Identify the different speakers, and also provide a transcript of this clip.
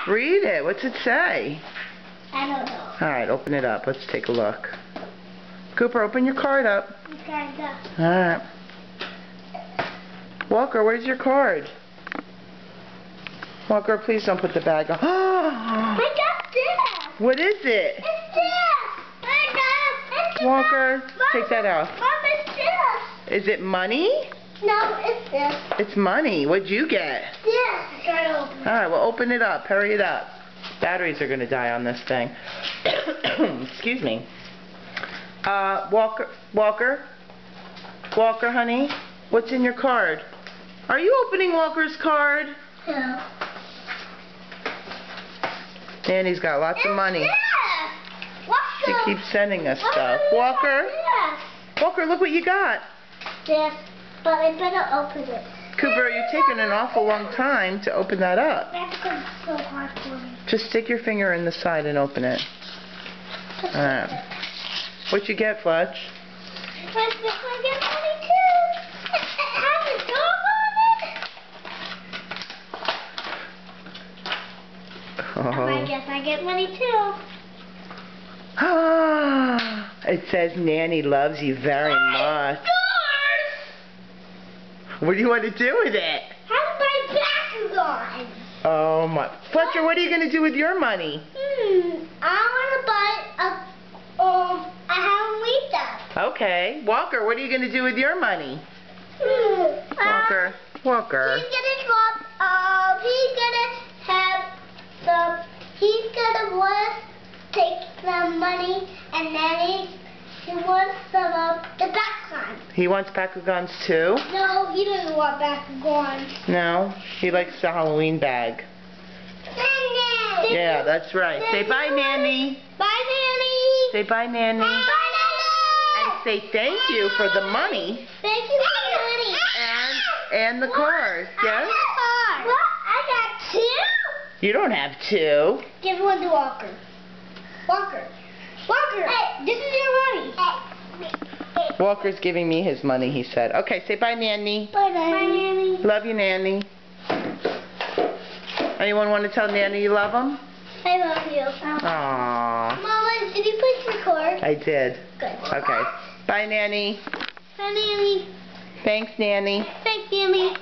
Speaker 1: Read it. What's it say?
Speaker 2: I don't know.
Speaker 1: Alright, open it up. Let's take a look. Cooper, open your card up.
Speaker 2: Okay, go.
Speaker 1: Alright. Walker, where's your card? Walker, please don't put the bag on.
Speaker 2: I got this.
Speaker 1: What is it?
Speaker 2: It's this. I got it.
Speaker 1: Walker, take that out.
Speaker 2: Mom, it's this.
Speaker 1: Is it money?
Speaker 2: No, it's this.
Speaker 1: It's money. What'd you get?
Speaker 2: This. I gotta open it.
Speaker 1: Alright, well open it up. Hurry it up. Batteries are going to die on this thing. Excuse me. Walker, honey, what's in your card? Are you opening Walker's card?
Speaker 2: Yeah.
Speaker 1: Nanny's got lots of money. She
Speaker 2: Walker.
Speaker 1: keeps sending us stuff. Walker, Walker, look what you got.
Speaker 2: This, but I better open it.
Speaker 1: Cooper, you're taking an awful long time to open that up.
Speaker 2: That's because it's so hard for me.
Speaker 1: Just stick your finger in the side and open it. What you get, Fletch?
Speaker 2: I get money too. It has a dog on it. I guess I get money too.
Speaker 1: Ah, it says Nanny loves you very much. What do you want to do with it?
Speaker 2: How's my Bakugan?
Speaker 1: Oh my. Fletcher, what are you going to do with your money?
Speaker 2: I want to buy a Halloween stuff.
Speaker 1: Okay. Walker, what are you going to do with your money? Walker. Walker.
Speaker 2: He's gonna want to take the money and then he wants some of the Bakugan.
Speaker 1: He wants Bakugans too?
Speaker 2: No, he doesn't want Bakugan.
Speaker 1: No? He likes the Halloween bag. Yeah, that's right. Say bye, Nanny.
Speaker 2: Bye, Nanny.
Speaker 1: Say bye, Nanny.
Speaker 2: Bye, Nanny.
Speaker 1: And say thank you for the money.
Speaker 2: Thank you for the money.
Speaker 1: And the cars. Yes?
Speaker 2: What? I got two?
Speaker 1: You don't have two.
Speaker 2: Give one to Walker. Walker. Walker, this is your money.
Speaker 1: Walker's giving me his money, he said. Okay, say bye, Nanny.
Speaker 2: Bye, Nanny.
Speaker 1: Love you, Nanny. Anyone want to tell Nanny you love him?
Speaker 2: I love you.
Speaker 1: Aww.
Speaker 2: Mama, did you please record?
Speaker 1: I did.
Speaker 2: Good.
Speaker 1: Okay. Bye, Nanny.
Speaker 2: Bye, Nanny.
Speaker 1: Thanks, Nanny.
Speaker 2: Thanks, Nanny.